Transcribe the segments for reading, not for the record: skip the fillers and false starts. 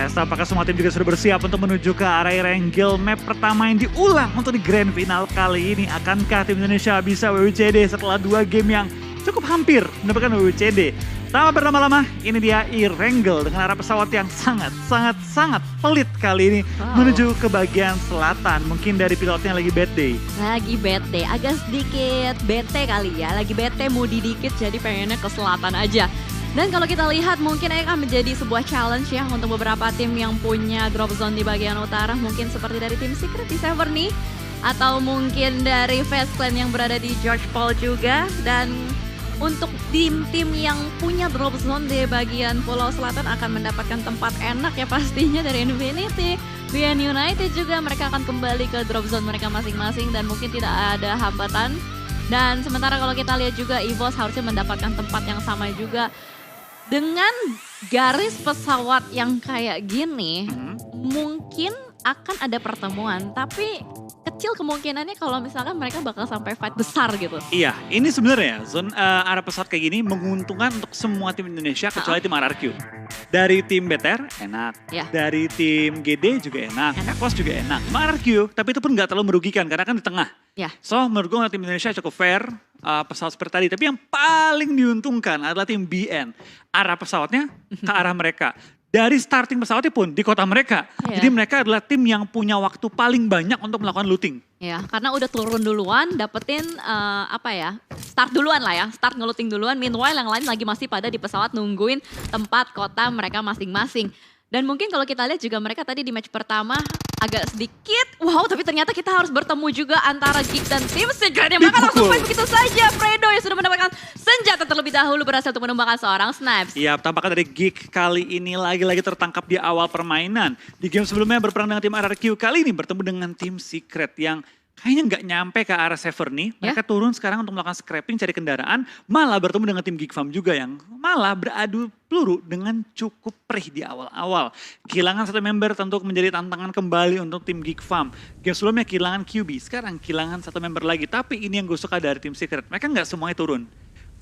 Yes, apakah semua tim juga sudah bersiap untuk menuju ke area Ranggil map pertama yang diulang untuk di Grand Final kali ini? Akankah tim Indonesia bisa WWCD setelah 2 game yang cukup hampir mendapatkan WWCD? Tanpa berlama-lama, ini dia Ranggil dengan arah pesawat yang sangat pelit kali ini menuju ke bagian selatan. Mungkin dari pilotnya lagi bad day. Lagi bete, agak sedikit bete kali ya. Lagi bete, moody dikit jadi pengennya ke selatan aja. Dan kalau kita lihat mungkin akan menjadi sebuah challenge ya untuk beberapa tim yang punya drop zone di bagian utara. Mungkin seperti dari tim Secret di Sever nih. Atau mungkin dari Fast Clan yang berada di George Paul juga. Dan untuk tim-tim yang punya drop zone di bagian Pulau Selatan akan mendapatkan tempat enak ya pastinya dari Infinity. BN United juga mereka akan kembali ke drop zone mereka masing-masing dan mungkin tidak ada hambatan. Dan sementara kalau kita lihat juga EVOS harusnya mendapatkan tempat yang sama juga. Dengan garis pesawat yang kayak gini, mungkin akan ada pertemuan, tapi kecil kemungkinannya kalau misalkan mereka bakal sampai fight besar gitu. Iya, ini sebenarnya zone arah pesawat kayak gini menguntungkan untuk semua tim Indonesia kecuali tim RRQ. Dari tim BTR enak, dari tim GD juga enak, EVOS juga enak, RRQ, tapi itu pun nggak terlalu merugikan karena kan di tengah. So menurut gue tim Indonesia cukup fair pesawat seperti tadi, tapi yang paling diuntungkan adalah tim BN. Arah pesawatnya ke arah mereka. Dari starting pesawatnya pun di kota mereka. Jadi mereka adalah tim yang punya waktu paling banyak untuk melakukan looting. Ya, karena udah turun duluan, dapetin start duluan lah ya. Start ngeluting duluan, meanwhile yang lain lagi masih pada di pesawat nungguin tempat kota mereka masing-masing. Dan mungkin kalau kita lihat juga mereka tadi di match pertama agak sedikit, wow tapi ternyata kita harus bertemu juga antara Geek dan tim Secret yang maka langsung main begitu saja. Fredo yang sudah mendapatkan senjata terlebih dahulu berhasil untuk menumbangkan seorang Snaps. Iya, tampaknya dari Geek kali ini lagi-lagi tertangkap di awal permainan. Di game sebelumnya berperang dengan tim RRQ, kali ini bertemu dengan tim Secret yang kayaknya nggak nyampe ke arah Sever nih. Mereka turun sekarang untuk melakukan scrapping, cari kendaraan. Malah bertemu dengan tim Geek Farm juga yang malah beradu peluru dengan cukup perih di awal-awal. Kehilangan satu member tentu menjadi tantangan kembali untuk tim Geek Farm. Game sebelumnya kehilangan QB, sekarang kehilangan satu member lagi. Tapi ini yang gue suka dari tim Secret. Mereka nggak semuanya turun.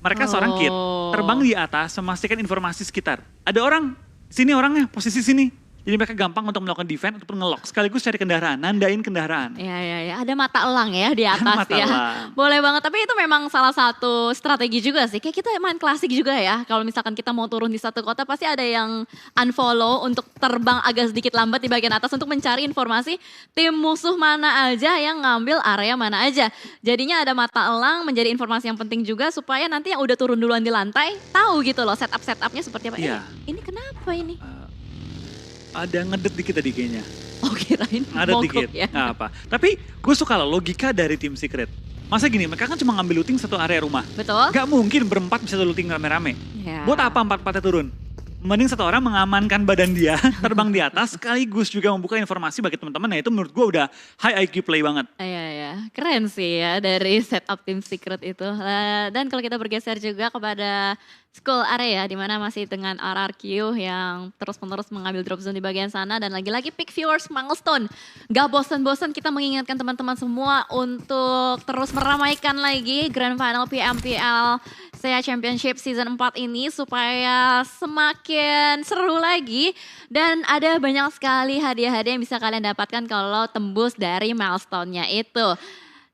Mereka seorang kid, terbang di atas, memastikan informasi sekitar. Ada orang, sini orangnya, posisi sini. Jadi mereka gampang untuk melakukan defense ataupun nge-lock. Sekaligus cari kendaraan, nandain kendaraan. Iya. Ada mata elang ya di atas ya. Elang. Boleh banget, tapi itu memang salah satu strategi juga sih. Kayak kita main klasik juga ya. Kalau misalkan kita mau turun di satu kota pasti ada yang unfollow untuk terbang agak sedikit lambat di bagian atas untuk mencari informasi tim musuh mana aja yang ngambil area mana aja. Jadinya ada mata elang menjadi informasi yang penting juga supaya nanti yang udah turun duluan di lantai tahu gitu loh setupnya seperti apa. Ini kenapa ini? Ada ngedet dikit tadi kayaknya. Oh kirain ada dikit, ya. Nggak apa. Tapi gue suka loh logika dari tim Secret. Masa gini, mereka kan cuma ngambil looting satu area rumah. Betul. Gak mungkin berempat bisa looting rame-rame. Buat apa empat-empatnya turun? Mending satu orang mengamankan badan dia, terbang di atas, sekaligus juga membuka informasi bagi teman-teman. Nah itu menurut gue udah high IQ play banget. Iya. Keren sih ya dari setup tim Secret itu. Dan kalau kita bergeser juga kepada school area di mana masih dengan RRQ yang terus-menerus mengambil drop zone di bagian sana dan lagi-lagi pick viewers milestone. Gak bosan-bosan kita mengingatkan teman-teman semua untuk terus meramaikan lagi Grand Final PMPL SEA Championship Season 4 ini supaya semakin seru lagi dan ada banyak sekali hadiah-hadiah yang bisa kalian dapatkan kalau tembus dari milestone-nya itu.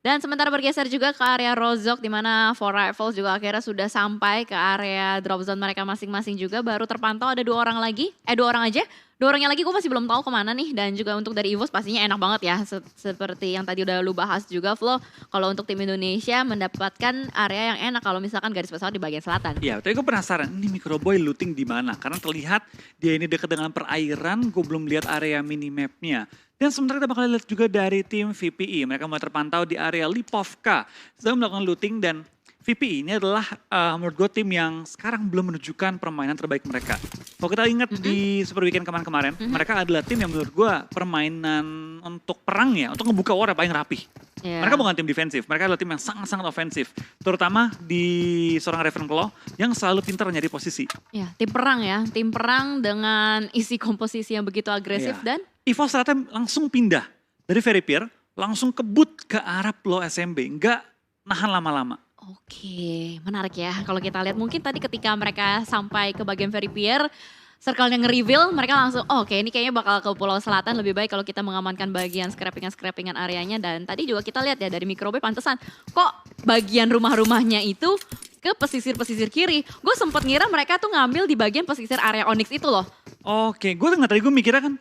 Dan sementara bergeser juga ke area Rozok di mana For Rifles juga akhirnya sudah sampai ke area drop zone mereka masing-masing juga. Baru terpantau ada 2 orang lagi, 2 orang aja. 2 orangnya lagi gue masih belum tahu kemana nih. Dan juga untuk dari EVOS pastinya enak banget ya. Seperti yang tadi udah lu bahas juga Flo. Kalau untuk tim Indonesia mendapatkan area yang enak kalau misalkan garis pesawat di bagian selatan. Iya, tapi gue penasaran ini Microboy looting di mana? Karena terlihat dia ini dekat dengan perairan, gue belum lihat area minimapnya. Dan sementara kita bakal lihat juga dari tim VPI. Mereka mulai terpantau di area Lipovka. Sedang melakukan looting dan VPI ini adalah menurut gue tim yang sekarang belum menunjukkan permainan terbaik mereka. Kalau kita ingat di Super Weekend kemarin, mereka adalah tim yang menurut gue permainan untuk perangnya, untuk ngebuka war yang paling rapih. Mereka bukan tim defensif, mereka adalah tim yang sangat-sangat ofensif. Terutama di seorang Ravenclaw yang selalu pintar nyari posisi. Ya, tim perang ya, tim perang dengan isi komposisi yang begitu agresif dan EVOS ternyata langsung pindah dari Veripier, langsung kebut ke arah Pulau SMB, nggak nahan lama-lama. Oke, menarik ya kalau kita lihat mungkin tadi ketika mereka sampai ke bagian Veripier, circle yang nge-reveal, mereka langsung, oh oke ini kayaknya bakal ke Pulau Selatan, lebih baik kalau kita mengamankan bagian scrappingan areanya. Dan tadi juga kita lihat ya dari Microbe pantesan, kok bagian rumah-rumahnya itu ke pesisir-pesisir kiri. Gue sempet ngira mereka tuh ngambil di bagian pesisir area Onyx itu loh. Oke, gue mikirnya kan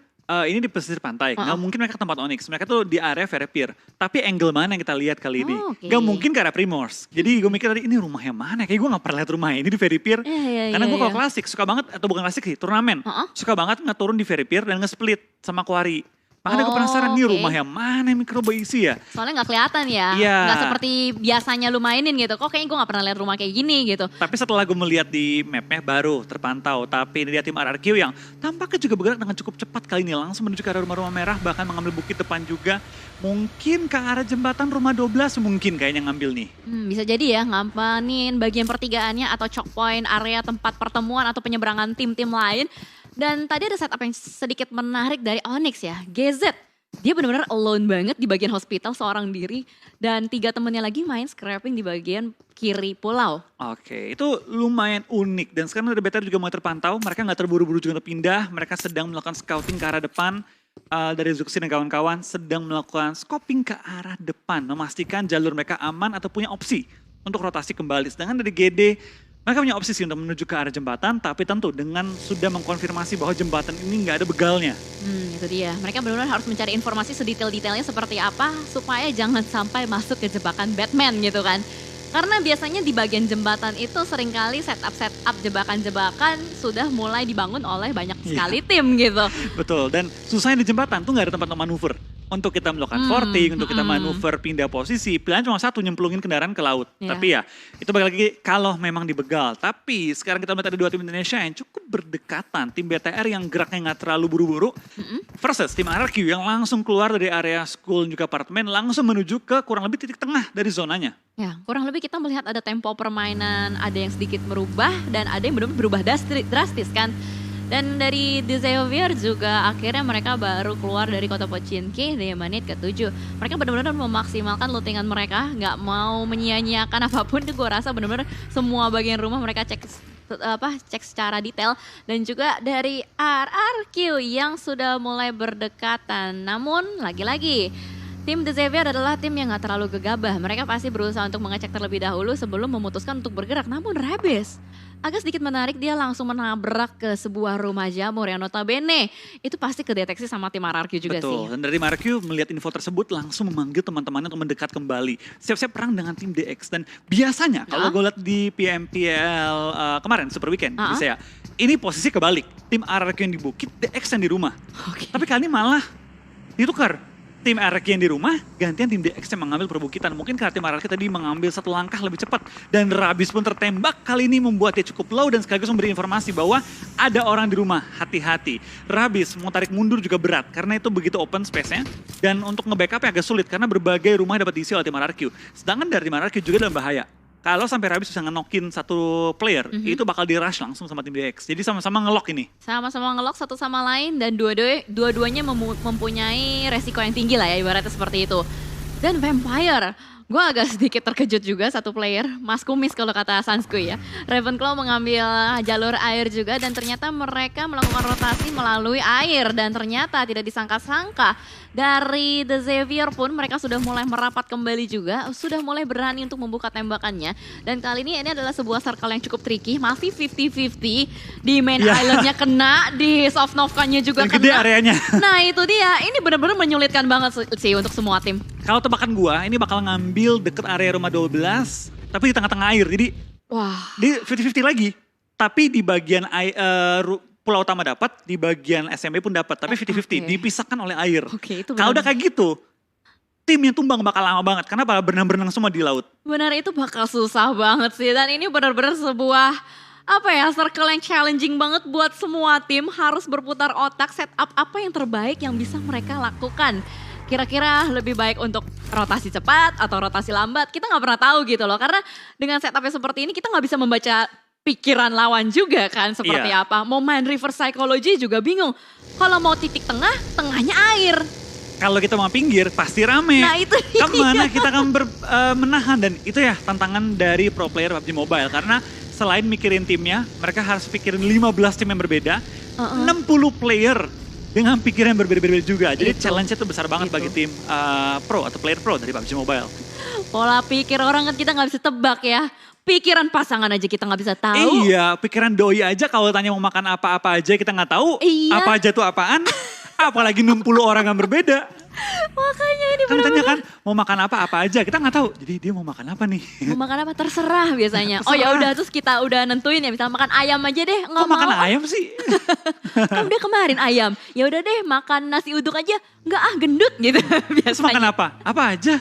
ini di pesisir pantai, nggak mungkin mereka ke tempat Onyx. Mereka tuh di area Ferrepier. Tapi angle mana yang kita lihat kali ini? Nggak mungkin ke arah Primors. Jadi gue mikir tadi ini rumahnya mana? Kayak gue nggak pernah lihat rumah ini di Ferrepier. Karena gue kalau klasik suka banget, atau bukan klasik sih, turnamen. Suka banget ngeturun di Ferrepier dan nge-split sama Quarry. Makanya gue penasaran nih rumah yang mana yang Microbe isi ya. Soalnya gak kelihatan ya. Gak seperti biasanya lu mainin gitu. Kok kayaknya gue gak pernah lihat rumah kayak gini gitu. Tapi setelah gue melihat di mapnya baru terpantau. Tapi ini dia tim RRQ yang tampaknya juga bergerak dengan cukup cepat kali ini. Langsung menuju ke arah rumah-rumah merah. Bahkan mengambil bukit depan juga. Mungkin ke arah jembatan rumah 12 mungkin kayaknya ngambil nih. Bisa jadi ya ngampanin bagian pertigaannya atau choke point area tempat pertemuan atau penyeberangan tim-tim lain. Dan tadi ada setup yang sedikit menarik dari Onyx ya, GZ. Dia benar-benar alone banget di bagian hospital seorang diri. Dan 3 temennya lagi main scrapping di bagian kiri pulau. Oke, itu lumayan unik. Dan sekarang dari BTR juga mulai terpantau, mereka nggak terburu-buru juga untuk pindah. Mereka sedang melakukan scouting ke arah depan. Dari Zuxi dan kawan-kawan sedang melakukan scoping ke arah depan. Memastikan jalur mereka aman atau punya opsi untuk rotasi kembali. Sedangkan dari GD, mereka punya opsi sih untuk menuju ke arah jembatan, tapi tentu dengan sudah mengkonfirmasi bahwa jembatan ini nggak ada begalnya. Itu dia, mereka benar-benar harus mencari informasi sedetail-detailnya seperti apa, supaya jangan sampai masuk ke jebakan Batman gitu kan. Karena biasanya di bagian jembatan itu seringkali setup jebakan-jebakan sudah mulai dibangun oleh banyak sekali tim gitu. Betul, dan susahnya di jembatan tuh nggak ada tempat untuk manuver. Untuk kita melakukan forting, untuk kita manuver pindah posisi, pilihan cuma satu, nyemplungin kendaraan ke laut. Tapi ya, itu balik lagi kalau memang dibegal. Tapi sekarang kita melihat ada 2 tim Indonesia yang cukup berdekatan. Tim BTR yang geraknya nggak terlalu buru-buru, versus tim RRQ yang langsung keluar dari area school dan juga apartemen, langsung menuju ke kurang lebih titik tengah dari zonanya. Ya, kurang lebih kita melihat ada tempo permainan, ada yang sedikit merubah, dan ada yang benar-benar berubah drastis kan. Dan dari The Xavier juga akhirnya mereka baru keluar dari kota Pochinki di menit ke-7. Mereka benar-benar memaksimalkan lootingan mereka, nggak mau menyia-nyiakan apapun. Gue rasa benar-benar semua bagian rumah mereka cek secara detail. Dan juga dari RRQ yang sudah mulai berdekatan. Namun lagi-lagi tim The Xavier adalah tim yang gak terlalu gegabah. Mereka pasti berusaha untuk mengecek terlebih dahulu sebelum memutuskan untuk bergerak. Namun Rabes agak sedikit menarik, dia langsung menabrak ke sebuah rumah jamur yang notabene itu pasti kedeteksi sama tim RRQ juga. Betul. Sih. Dan dari RRQ melihat info tersebut langsung memanggil teman-temannya untuk mendekat kembali. Siap-siap perang dengan tim DX. Dan biasanya kalau gue lihat di PMPL kemarin Super Weekend, bisa ya, ini posisi kebalik. Tim RRQ yang di bukit, DX yang di rumah. Tapi kali ini malah ditukar. Tim RRQ yang di rumah, gantian tim DX yang mengambil perbukitan. Mungkin karena tim RRQ tadi mengambil 1 langkah lebih cepat. Dan Rabis pun tertembak, kali ini membuat dia cukup low dan sekaligus memberi informasi bahwa ada orang di rumah, hati-hati. Rabis mau tarik mundur juga berat, karena itu begitu open space-nya. Dan untuk nge-backup agak sulit, karena berbagai rumah dapat diisi oleh tim RRQ. Sedangkan dari tim RRQ juga dalam bahaya. Kalau sampai Rabis bisa ngenokin 1 player, itu bakal di-rush langsung sama tim DX. Jadi sama-sama nge-lock ini. Sama-sama nge-lock satu sama lain dan dua-duanya mempunyai resiko yang tinggi lah ya, ibaratnya seperti itu. Dan Vampire, gue agak sedikit terkejut juga 1 player, Mas Kumis kalau kata Sansku ya. Ravenclaw mengambil jalur air juga dan ternyata mereka melakukan rotasi melalui air. Dan ternyata tidak disangka-sangka dari The Xavier pun mereka sudah mulai merapat kembali juga. Sudah mulai berani untuk membuka tembakannya. Dan kali ini adalah sebuah circle yang cukup tricky, masih 50-50. Di main islandnya kena, di Sovnovkanya juga dan kena. Gede areanya. Nah itu dia, ini benar-benar menyulitkan banget sih untuk semua tim. Kalau tebakan gua, ini bakal ngambil deket area rumah 12, tapi di tengah-tengah air. Jadi di 50-50 lagi. Tapi di bagian pulau utama dapat, di bagian SMB pun dapat. Tapi 50-50, dipisahkan oleh air. Kalau udah kayak gitu, tim yang tumbang bakal lama banget. Karena berenang-berenang semua di laut. Benar, itu bakal susah banget sih. Dan ini benar-benar sebuah circle yang challenging banget buat semua tim. Harus berputar otak, setup apa yang terbaik yang bisa mereka lakukan. Kira-kira lebih baik untuk rotasi cepat atau rotasi lambat, kita nggak pernah tahu gitu loh. Karena dengan setupnya seperti ini kita nggak bisa membaca pikiran lawan juga kan seperti apa. Mau main reverse psychology juga bingung. Kalau mau titik tengah, tengahnya air. Kalau kita mau pinggir pasti rame. Nah itu kemana kita akan menahan. Dan itu ya tantangan dari pro player PUBG Mobile. Karena selain mikirin timnya, mereka harus pikirin 15 tim yang berbeda. Uh-uh. 60 player dengan pikiran yang berbeda-beda juga. Jadi Itu. challenge-nya tuh besar banget bagi tim pro atau player pro dari PUBG Mobile. Pola pikir orang kan kita nggak bisa tebak ya. Pikiran pasangan aja kita nggak bisa tahu. Iya, pikiran doi aja kalau tanya mau makan apa-apa aja kita nggak tahu. Iya. Apa aja tuh apaan. Apalagi 60 orang yang berbeda. Makanya ini Kan tanya benar-benar. kan mau makan apa aja kita nggak tahu. Jadi dia mau makan apa nih? Mau makan apa terserah biasanya. Oh ya Terserah. udah terus kita udah nentuin ya misalnya makan ayam aja deh nggak Kok mau. makan ayam sih? Kan udah kemarin ayam. Ya udah deh makan nasi uduk aja. Nggak gendut gitu Terus makan biasanya. apa? Apa aja?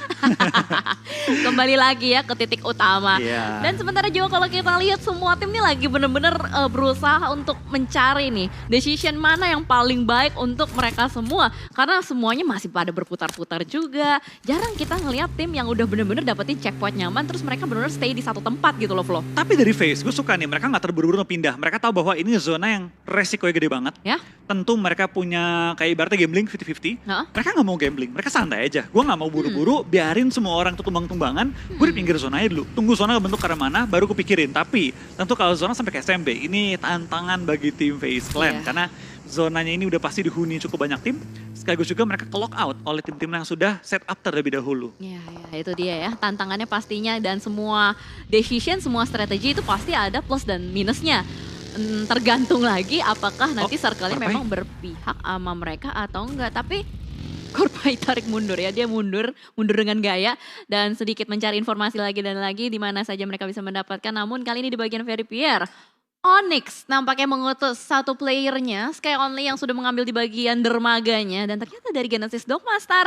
Kembali lagi ya ke titik utama. Iya. Dan sementara juga kalau kita lihat semua tim nih lagi bener-bener berusaha untuk mencari nih decision mana yang paling baik untuk mereka semua. Karena semuanya masih pada berputar-putar juga. Jarang kita ngelihat tim yang udah bener-bener dapetin checkpoint nyaman terus mereka bener-bener stay di satu tempat gitu loh Flo. Tapi dari Face, gue suka nih, mereka nggak terburu-buru pindah. Mereka tahu bahwa ini zona yang resikonya gede banget. Ya? Tentu mereka punya kayak ibaratnya gambling 50-50. Heeh. Mereka nggak mau gambling, mereka santai aja. Gue nggak mau buru-buru, biarin semua orang tuh tumbang-tumbangan. Gue di pinggir zona aja dulu. Tunggu zona bentuk ke arah mana, baru gue pikirin. Tapi tentu kalau zona sampai ke SMB, ini tantangan bagi tim Face Clan. Iya. Karena zonanya ini udah pasti dihuni cukup banyak tim. Sekaligus juga mereka ke lock out oleh tim-tim yang sudah set up terlebih dahulu. Ya, itu dia ya. Tantangannya pastinya dan semua decision, semua strategi itu pasti ada plus dan minusnya. Tergantung lagi apakah nanti circle-nya Korpai. memang berpihak sama mereka atau enggak. Tapi Korpai tarik mundur ya, dia mundur dengan gaya dan sedikit mencari informasi lagi dan lagi di mana saja mereka bisa mendapatkan. Namun kali ini di bagian Verifier, Onyx nampaknya mengutus satu playernya, Sky Only yang sudah mengambil di bagian dermaganya. Dan ternyata dari Genesis Dogmaster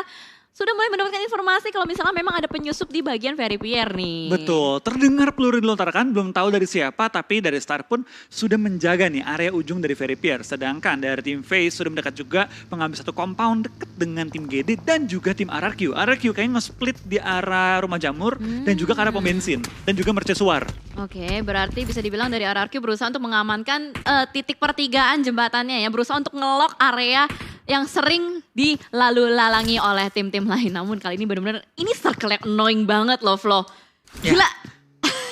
sudah mulai mendapatkan informasi kalau misalnya memang ada penyusup di bagian Verifier nih. Betul, terdengar peluru dilontarkan, belum tahu dari siapa, tapi dari Star pun sudah menjaga nih area ujung dari Verifier. Sedangkan dari tim Face sudah mendekat juga mengambil satu compound dekat dengan tim GD dan juga tim RRQ. RRQ kayaknya nge-split di arah rumah jamur dan juga ke arah pom bensin dan juga mercusuar. Oke, berarti bisa dibilang dari RRQ berusaha untuk mengamankan titik pertigaan jembatannya ya, berusaha untuk ngelok area yang sering dilalu-lalangi oleh tim-tim lain. Namun kali ini benar-benar ini circle yang annoying banget loh Flo. Ya. Gila.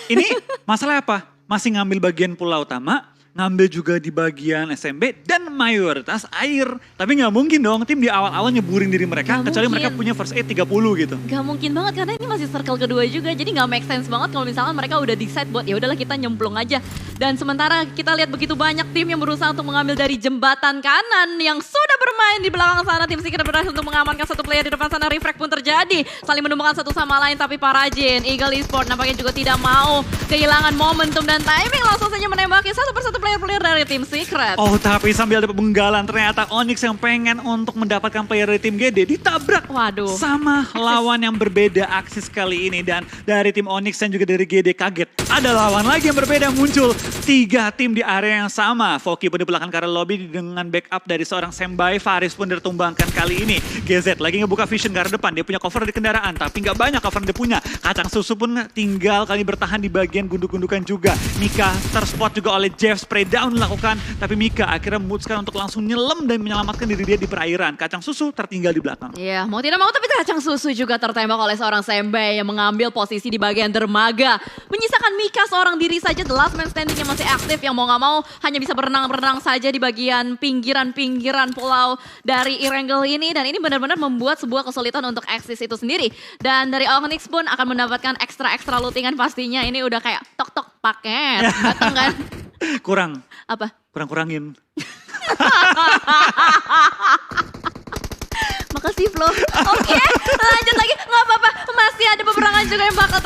Ini masalah apa? Masih ngambil bagian pulau utama, ngambil juga di bagian SMB dan mayoritas air. Tapi nggak mungkin dong tim di awal-awal nyeburin diri mereka, Nggak kecuali mungkin. mereka punya first aid 30 gitu. Gak mungkin banget karena ini masih circle kedua juga. Jadi gak make sense banget kalau misalkan mereka udah decide buat ya udahlah kita nyemplung aja. Dan sementara kita lihat begitu banyak tim yang berusaha untuk mengambil dari jembatan kanan yang sudah bermain di belakang sana. Tim Secret berhasil untuk mengamankan satu player di depan sana. Refrag pun terjadi. Saling menumbangkan satu sama lain tapi Parajin, Eagle Esport nampaknya juga tidak mau kehilangan momentum dan timing. Langsung saja menembaki satu persatu player-player dari tim Secret. Oh tapi sambil ada pemenggalan ternyata Onyx yang pengen untuk mendapatkan player dari tim GD ditabrak. Waduh. Sama lawan yang berbeda Axis kali ini. Dan dari tim Onyx dan juga dari GD kaget. Ada lawan lagi yang berbeda muncul. 3 tim di area yang sama. Foki pun di belakang karena lobby dengan backup dari seorang Sembai. Faris pun ditumbangkan kali ini. GZ lagi ngebuka vision ke arah depan. Dia punya cover di kendaraan tapi nggak banyak cover yang dia punya. Kacang susu pun tinggal kali bertahan di bagian gunduk-gundukan juga. Mika terspot juga oleh Jeff, spray down dilakukan. Tapi Mika akhirnya memutuskan untuk langsung nyelam dan menyelamatkan diri dia di perairan. Kacang susu tertinggal di belakang. Iya, mau tidak mau tapi kacang susu juga tertembak oleh seorang Sembai yang mengambil posisi di bagian dermaga. Menyisakan Mika seorang diri saja, the last man standing yang masih aktif yang mau gak mau hanya bisa berenang-berenang saja di bagian pinggiran-pinggiran pulau dari Erangel ini. Dan ini benar-benar membuat sebuah kesulitan untuk Axis itu sendiri. Dan dari Onyx pun akan mendapatkan ekstra-ekstra lootingan pastinya. Ini udah kayak tok-tok paket, datang kan? Kurang. Apa? Kurang-kurangin. Makasih Flo. Oke, lanjut lagi. Nggak apa-apa, masih ada peperangan juga yang bakal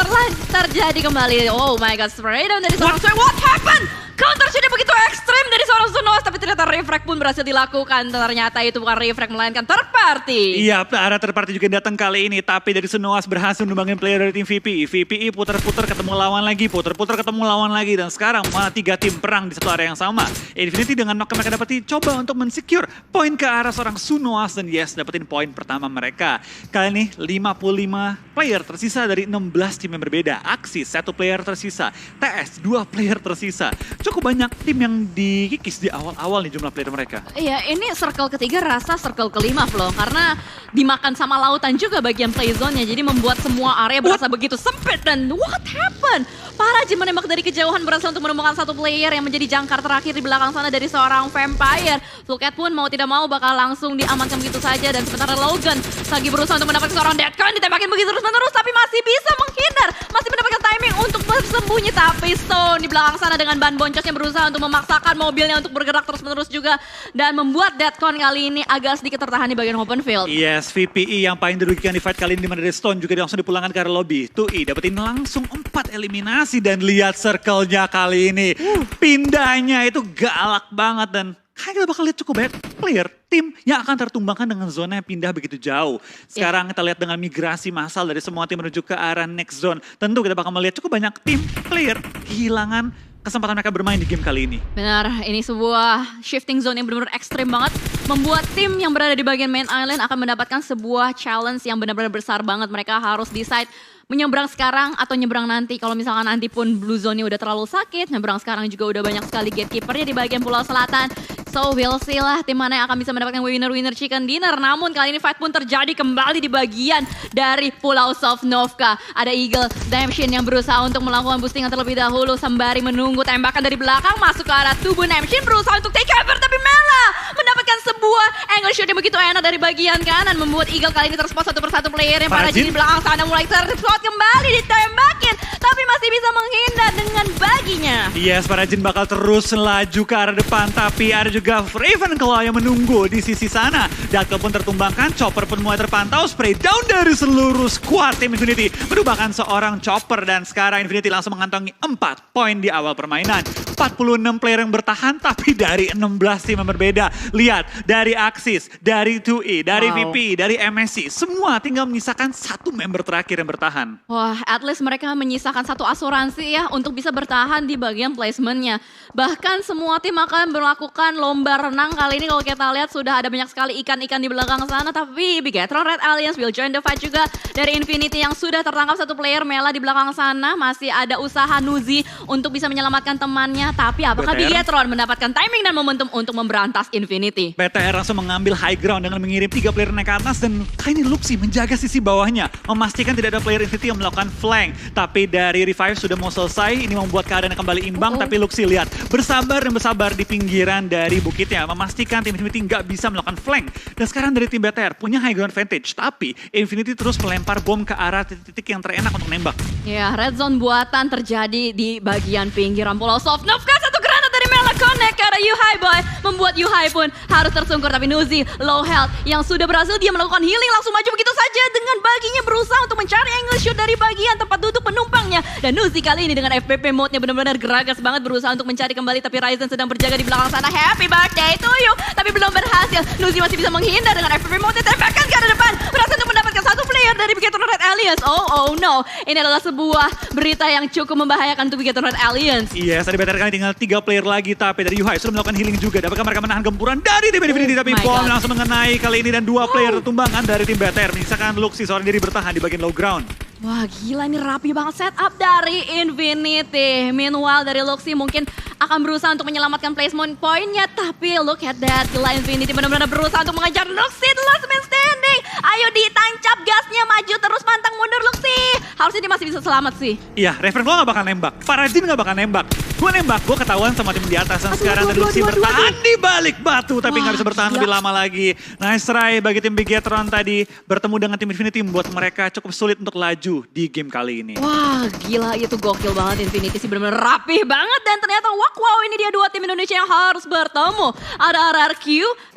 terjadi kembali. Oh my god, spray down dari seorang Sway. What happened? Counter sudah begitu ekstrim dari seorang Sunoas, tapi ternyata refrag pun berhasil dilakukan. Ternyata itu bukan refrag, melainkan third party. Iya, arah third party juga datang kali ini. Tapi dari Sunoas berhasil numbangin player dari tim VPI. VPI putar-putar ketemu lawan lagi, putar-putar ketemu lawan lagi. Dan sekarang malah 3 tim perang di satu area yang sama. Infinity dengan knock yang mereka dapati coba untuk mensecure poin ke arah seorang Sunoas. Dan yes, dapetin poin pertama mereka. Kali ini 55 player tersisa dari 16 tim yang berbeda. Axis 1 player tersisa. TS 2 player tersisa. cukup banyak tim yang dikikis di awal-awal nih jumlah player mereka. Iya, ini circle ketiga rasa circle kelima Flo. Karena dimakan sama lautan juga bagian play zone-nya. Jadi membuat semua area berasa begitu sempit dan what happened? Parajin menembak dari kejauhan berhasil untuk menemukan satu player yang menjadi jangkar terakhir di belakang sana dari seorang vampire. Fluket pun mau tidak mau bakal langsung diamankan begitu saja. Dan sementara Logan lagi berusaha untuk mendapatkan seorang deadcoin. Ditembakin begitu terus-menerus tapi masih bisa menghindar. Masih mendapatkan timing untuk bersembunyi. Tapi Stone di belakang sana dengan ban boncosnya berusaha untuk memaksakan mobilnya untuk bergerak terus-menerus juga. Dan membuat deadcoin kali ini agak sedikit tertahan di bagian open field. Yes, VPE yang paling dirugikan di fight kali ini di mana dari Stone juga langsung dipulangkan ke area lobby. 2E dapetin langsung 4 eliminasi dan lihat circle-nya kali ini. Pindahnya itu galak banget dan kayaknya kita bakal lihat cukup banyak player, tim yang akan tertumbangkan dengan zona yang pindah begitu jauh. Sekarang kita lihat dengan migrasi massal dari semua tim menuju ke arah next zone. Tentu kita bakal melihat cukup banyak tim, player kehilangan kesempatan mereka bermain di game kali ini. Benar, ini sebuah shifting zone yang benar-benar ekstrim banget. Membuat tim yang berada di bagian main island akan mendapatkan sebuah challenge yang benar-benar besar banget. Mereka harus decide menyeberang sekarang atau nyeberang nanti. Kalau misalkan nanti pun blue zone-nya udah terlalu sakit, nyeberang sekarang juga udah banyak sekali gatekeeper-nya di bagian pulau selatan. So we'll see lah tim mana yang akan bisa mendapatkan winner chicken dinner. Namun kali ini fight pun terjadi kembali di bagian dari Pulau Sovnovka. Ada Eagle Damshin yang berusaha untuk melakukan boostingan terlebih dahulu sembari menunggu tembakan dari belakang masuk ke arah tubuh Damshin berusaha untuk take cover tapi Mela mendapatkan sebuah angle shot yang begitu enak dari bagian kanan membuat Eagle kali ini terspot satu persatu player yang pada di belakang sana mulai terspot kembali ditembakin tapi masih bisa menghindar dengan baginya. Yes, Parajin bakal terus laju ke arah depan tapi ada juga Ravenclaw yang menunggu di sisi sana. Darko pun tertumbangkan, Chopper pun mulai terpantau, spray down dari seluruh squad tim Infinity. Merupakan seorang Chopper dan sekarang Infinity langsung mengantongi 4 poin di awal permainan. 46 player yang bertahan tapi dari 16 tim yang berbeda. Lihat, dari Axis, dari 2E, dari VP, dari MSC, semua tinggal menyisakan satu member terakhir yang bertahan. Wah, at least mereka menyisakan satu asuransi ya untuk bisa bertahan di bagian placementnya. Bahkan semua tim akan melakukan lomba renang kali ini kalau kita lihat sudah ada banyak sekali ikan-ikan di belakang sana. Tapi Bigetron Red Alliance will join the fight juga dari Infinity yang sudah tertangkap satu player Mela di belakang sana. Masih ada usaha Nuzi untuk bisa menyelamatkan temannya. Tapi apakah Bigetron mendapatkan timing dan momentum untuk memberantas Infinity? BTR langsung mengambil high ground dengan mengirim 3 player naik ke atas dan kali ini Luxi menjaga sisi bawahnya. Memastikan tidak ada player Infinity yang melakukan flank. Tapi dari revive sudah mau selesai, ini membuat keadaan kembali imbang. Tapi Luxi lihat, bersabar dan bersabar di pinggiran dari bukitnya. Memastikan tim Infinity nggak bisa melakukan flank. Dan sekarang dari tim BTR punya high ground advantage. Tapi Infinity terus melempar bom ke arah titik-titik yang terenak untuk nembak. Ya, red zone buatan terjadi di bagian pinggiran Pulau Sovnovka. Satu granat dari Mela connect ke arah Yuhai Boy. Membuat Yuhai pun harus tersungkur. Tapi Nuzi low health yang sudah berhasil dia melakukan healing langsung maju begitu saja dengan baginya berusaha untuk mencari angle shoot dari bagian tempat duduk penumpangnya. Dan Nuzi kali ini dengan FPP mode-nya benar-benar geragas banget berusaha untuk mencari kembali. Tapi Ryzen sedang berjaga di belakang sana. Happy birthday to you. Tapi belum berhasil. Nuzi masih bisa menghindar dengan FPP mode-nya. Tembakan ke arah depan. Berhasil untuk mendapatkan satu player dari Bigetron Red Alliance. Oh no. Ini adalah sebuah berita yang cukup membahayakan untuk Bigetron Red Alliance. Yes, tadi BTR kali tinggal 3 player lagi. Tapi dari Yuhai sudah melakukan healing juga. Dapatkah mereka menahan gempuran dari tim Infinity? Tapi bom langsung mengenai kali ini. Dan 2 player tertumbangkan dari tim BTR. Menyisakan Luxi seorang diri bertahan di bagian low ground. Wah gila ini rapi banget setup dari Infinity. Meanwhile dari Luxi mungkin akan berusaha untuk menyelamatkan placement poinnya. Tapi look at that, gila Infinity benar-benar berusaha untuk mengejar Luxi. The last man standing. Ayo ditancap gasnya, maju terus pantang mundur Luxi. Harusnya dia masih bisa selamat sih. Iya, Ravenclaw gak bakal nembak. Parajin gak bakal nembak. Gue nembak, gue ketahuan sama tim di atas. Dan sekarang dan Luxi bertahan di balik batu. Tapi gak bisa bertahan lebih lama lagi. Nice try bagi tim Bigetron tadi. Bertemu dengan tim Infinity membuat mereka cukup sulit untuk laju di game kali ini. Wah gila itu gokil banget Infinity sih benar-benar rapih banget dan ternyata wow ini dia 2 tim Indonesia yang harus bertemu. Ada RRQ,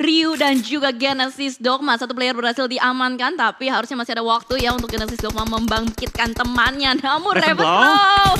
Ryu dan juga Genesis Dogma. Satu player berhasil diamankan tapi harusnya masih ada waktu ya untuk Genesis Dogma membangkitkan temannya. Namun Ravenclaw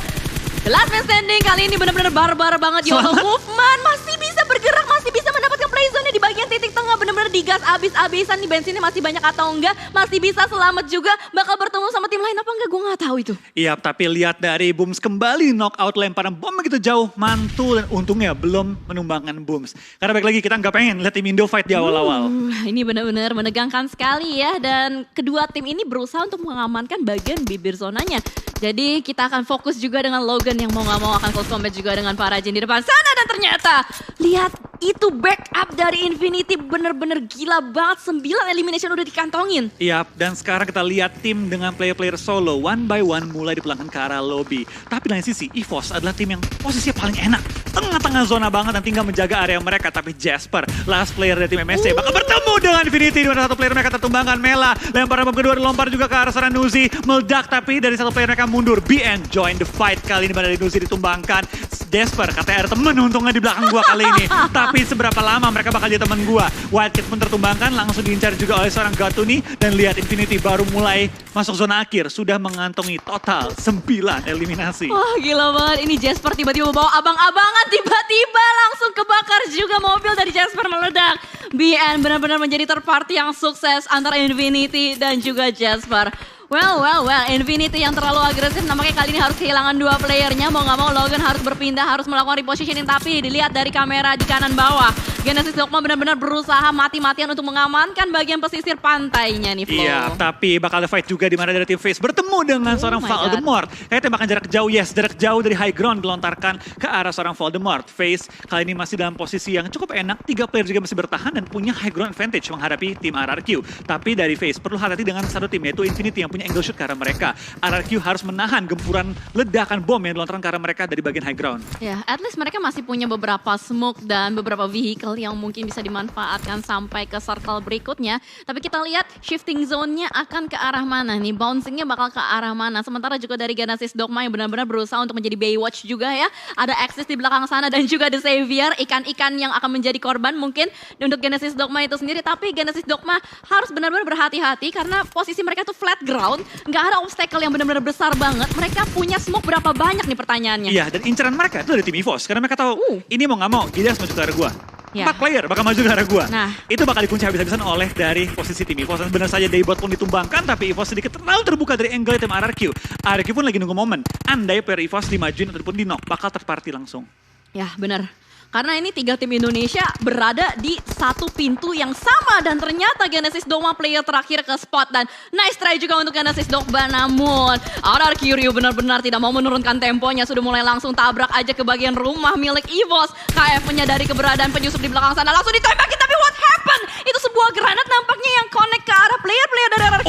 The last man standing kali ini benar-benar barbar banget. YOLO movement masih bisa bergerak, masih bisa mendapatkan play zone-nya di bagian titik tengah bener-bener digas abis-abisan nih, bensinnya masih banyak atau enggak, masih bisa selamat juga, bakal bertemu sama tim lain apa enggak gue gak tahu itu. Iya, tapi lihat dari Booms kembali knockout lemparan bom begitu jauh, mantul, dan untungnya belum menumbangkan Booms. Karena baik lagi kita nggak pengen lihat tim Indo fight di awal-awal. Ini benar-benar menegangkan sekali ya, dan kedua tim ini berusaha untuk mengamankan bagian bibir zonanya. Jadi kita akan fokus juga dengan Logan yang mau gak mau akan close combat juga dengan para Jin di depan sana, dan ternyata lihat itu backup dari Infinity bener-bener gila banget, 9 elimination udah dikantongin. Iya, dan sekarang kita lihat tim dengan player-player solo one by one mulai dipulangkan ke arah lobby. Tapi di lain sisi, EVOS adalah tim yang posisinya paling enak. Tengah-tengah zona banget dan tinggal menjaga area mereka. Tapi Jasper, last player dari tim MSC, bakal bertemu dengan Infinity. Di mana satu player mereka tertumbangkan, Mela. Lemparan bom kedua dilempar juga ke arah seorang Nuzi. Meledak tapi dari satu player mereka mundur. BN join the fight kali ini, mana dari Nuzi ditumbangkan. Jasper, katanya ada temen untungnya di belakang gua kali ini. Tapi seberapa lama mereka bakal jadi temen gua. Wildcat pun tertumbangkan, langsung diincar juga oleh seorang Gatuni. Dan lihat Infinity baru mulai masuk zona akhir. Sudah mengantongi total 9 eliminasi. Wah gila banget, ini Jasper tiba-tiba bawa abang-abangan, tiba-tiba langsung kebakar juga mobil dari Jasper meledak. BN benar-benar menjadi third party yang sukses antara Infinity dan juga Jasper. Well, Infinity yang terlalu agresif nampaknya kali ini harus kehilangan 2 playernya. Mau gak mau Logan harus berpindah, harus melakukan repositioning. Tapi dilihat dari kamera di kanan bawah, Genesis Dogma benar-benar berusaha mati-matian untuk mengamankan bagian pesisir pantainya nih, Flo. Iya, tapi bakal ada fight juga di mana dari tim FaZe bertemu dengan seorang Voldemort. Kayak tembakan jarak jauh, yes, jarak jauh dari high ground dilontarkan ke arah seorang Voldemort. FaZe kali ini masih dalam posisi yang cukup enak, 3 player juga masih bertahan dan punya high ground advantage menghadapi tim RRQ. Tapi dari FaZe perlu hati-hati dengan satu tim, yaitu Infinity yang punya angle shoot ke arah mereka. RRQ harus menahan gempuran ledakan bom yang dilontarkan ke arah mereka dari bagian high ground. Ya, at least mereka masih punya beberapa smoke dan beberapa vehicle yang mungkin bisa dimanfaatkan sampai ke circle berikutnya. Tapi kita lihat shifting zone-nya akan ke arah mana nih, bouncing-nya bakal ke arah mana. Sementara juga dari Genesis Dogma yang benar-benar berusaha untuk menjadi Baywatch juga ya. Ada Axis di belakang sana dan juga The Savior, ikan-ikan yang akan menjadi korban mungkin untuk Genesis Dogma itu sendiri. Tapi Genesis Dogma harus benar-benar berhati-hati karena posisi mereka tuh flat ground. Nggak ada obstacle yang benar-benar besar banget. Mereka punya smoke berapa banyak nih pertanyaannya. Iya, dan incaran mereka itu dari tim EVOS. Karena mereka tahu, ini mau nggak mau, dia harus maju ke arah gua. 4 player bakal maju ke arah gua. Nah, itu bakal dikunci habis-habisan oleh dari posisi tim EVOS. Dan benar saja Daybot pun ditumbangkan, tapi EVOS sedikit terlalu terbuka dari angle tim RRQ. RRQ pun lagi nunggu momen. Andai player EVOS dimajuin ataupun di knock, bakal terparty langsung. Ya benar. Karena ini 3 tim Indonesia berada di satu pintu yang sama. Dan ternyata Genesis Dogma player terakhir ke spot. Dan nice try juga untuk Genesis Dogma. Namun RRQ Ryu benar-benar tidak mau menurunkan temponya. Sudah mulai langsung tabrak aja ke bagian rumah milik EVOS. KF menyadari keberadaan penyusup di belakang sana. Langsung ditembakin, tapi what happened? Itu sebuah granat nampaknya yang connect ke arah player-player dari RRQ.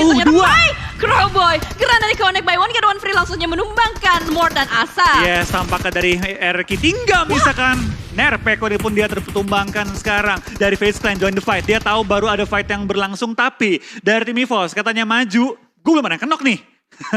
Crowboy, granat di connect by one get one free, langsungnya menumbangkan Mort dan Asa. Yes, tampaknya dari RRQ tinggal misalkan Nerpeko pun dia tertumbangkan sekarang dari FaZe Clan join the fight. Dia tahu baru ada fight yang berlangsung, tapi dari tim EVOS katanya maju, gue belum ada yang kenok nih.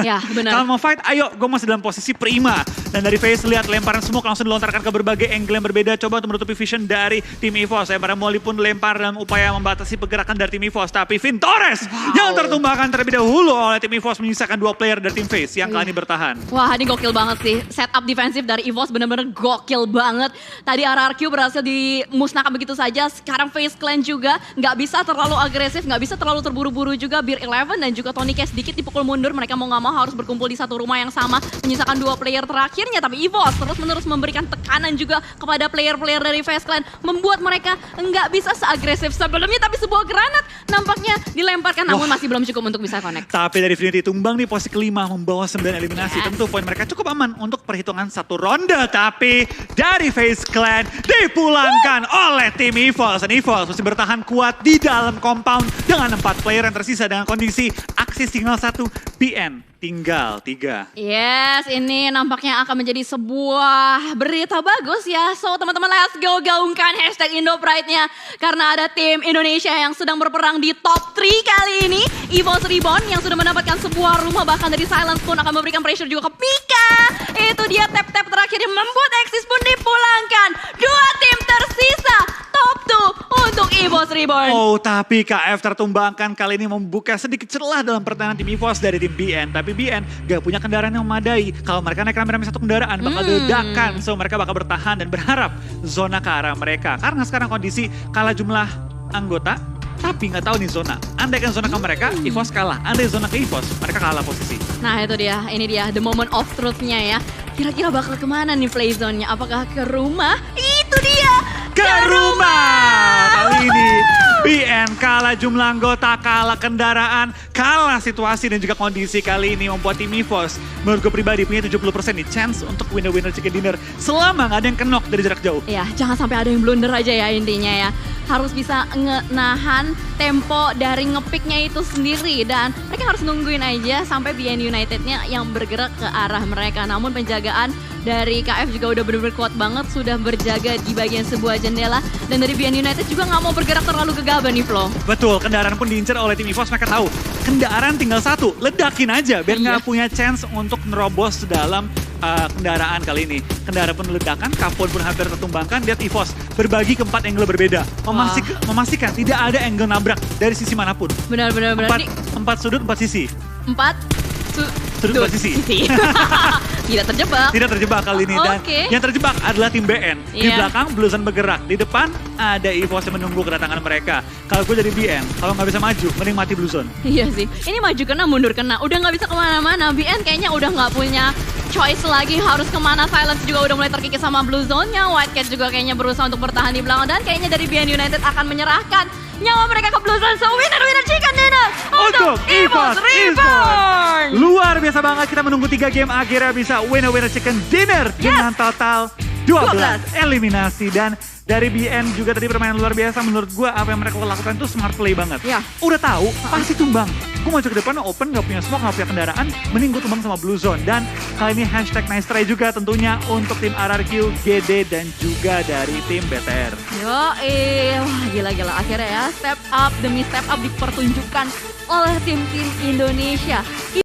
Ya benar. Kalau mau fight, ayo, gue masih dalam posisi prima. Dan dari FaZe lihat lemparan smoke langsung dilontarkan ke berbagai angle yang berbeda. Coba untuk menutupi vision dari tim EVOS. Lemparan Molly pun dilempar dalam upaya membatasi pergerakan dari tim EVOS. Tapi Vin Torres yang tertumbangkan terlebih dahulu oleh tim EVOS, menyisakan 2 player dari tim FaZe yang kali ini bertahan. Wah ini gokil banget sih. Setup defensif dari EVOS benar-benar gokil banget. Tadi RRQ berhasil dimusnahkan begitu saja. Sekarang FaZe Clan juga nggak bisa terlalu agresif, nggak bisa terlalu terburu-buru juga. Beer 11 dan juga Tony K sedikit dipukul mundur. Mereka mau nggak mau harus berkumpul di satu rumah yang sama, menyisakan 2 player terakhirnya. Tapi EVOS terus-menerus memberikan tekanan juga kepada player-player dari FaZe Clan, membuat mereka nggak bisa seagresif sebelumnya. Tapi sebuah granat nampaknya dilemparkan, namun masih belum cukup untuk bisa connect. Tapi dari Infinity tumbang di posisi kelima, membawa 9 eliminasi. Tentu poin mereka cukup aman untuk perhitungan 1 ronde. Tapi dari FaZe Clan dipulangkan oleh tim EVOS. Dan EVOS masih bertahan kuat di dalam compound dengan 4 player yang tersisa dengan kondisi aksi tinggal 1, BN tinggal 3. Yes, ini nampaknya akan menjadi sebuah berita bagus ya. So teman-teman, let's go gaungkan hashtag IndoPride-nya. Karena ada tim Indonesia yang sedang berperang di top 3 kali ini. EVOS Reborn yang sudah mendapatkan sebuah rumah, bahkan dari Silence pun akan memberikan pressure juga ke Pika. Itu dia tap-tap terakhir yang membuat Axis pun dipulangkan. 2 tim tersisa, top 2 untuk EVOS Reborn. Oh, tapi KF tertumbangkan kali ini membuka sedikit celah dalam pertahanan tim EVOS dari tim BN. Tapi BN gak punya kendaraan yang memadai. Kalau mereka naik rame-rame satu kendaraan bakal ledakan. So mereka bakal bertahan dan berharap zona ke arah mereka. Karena sekarang kondisi kalah jumlah anggota, tapi nggak tahu nih zona. Andaikan zona ke mereka, EVOS kalah. Andai zona ke EVOS, mereka kalah posisi. Nah itu dia, ini dia the moment of truth-nya ya. Kira-kira bakal kemana nih play zone-nya? Apakah ke rumah? Itu dia! Ke rumah! Kali ini BN kalah jumlah anggota, kalah kendaraan, kalah situasi dan juga kondisi kali ini membuat tim EVOS menurut gue pribadi punya 70% nih chance untuk winner-winner chicken dinner selama nggak ada yang kenok dari jarak jauh. Ya, jangan sampai ada yang blunder aja ya intinya ya. Harus bisa nahan tempo dari ngepicknya itu sendiri dan mereka harus nungguin aja sampai BN United-nya yang bergerak ke arah mereka. Namun penjagaan dari KF juga udah bener-bener kuat banget, sudah berjaga di bagian sebuah jendela dan dari BN United juga nggak mau bergerak terlalu gegabah nih Flo. Betul, kendaraan pun diincar oleh tim EVOS, mereka tahu kendaraan tinggal satu, ledakin aja biar nggak punya chance untuk nerobos dalam kendaraan kali ini. Kendaraan pun ledakan, kapon pun hampir tertumbangkan, lihat EVOS berbagi ke 4 angle berbeda. Memastikan tidak ada angle nabrak dari sisi manapun. Benar-benar. 4 sudut, 4 sisi. 4 sudut 4 sisi. Tidak terjebak. Tidak terjebak kali ini. Dan yang terjebak adalah tim BN. Di belakang Bluezone bergerak. Di depan ada EVOS yang menunggu kedatangan mereka. Kalau gue jadi BN, kalau nggak bisa maju, mending mati Bluezone. Iya sih. Ini maju kena, mundur kena. Udah nggak bisa kemana-mana. BN kayaknya udah nggak punya choice lagi harus kemana. Silence juga udah mulai terkikis sama Bluezone-nya. Whitecat juga kayaknya berusaha untuk bertahan di belakang. Dan kayaknya dari BN United akan menyerahkan nyawa mereka ke Bluezone. So winner chicken dinner untuk EVOS Reborn. Luar biasa banget, kita menunggu 3 game akhirnya bisa winner chicken dinner dengan total 12 eliminasi. Dan dari BN juga tadi permainan luar biasa. Menurut gue apa yang mereka lakukan itu smart play banget. Ya. Udah tahu pasti tumbang. Gue maju ke depan open, gak punya smoke, gak punya kendaraan, mending gue tumbang sama Bluezone. Dan kali ini hashtag nice try juga tentunya untuk tim RRQ, GD dan juga dari tim BTR. wah gila-gila akhirnya ya step up demi step up dipertunjukkan oleh tim-tim Indonesia.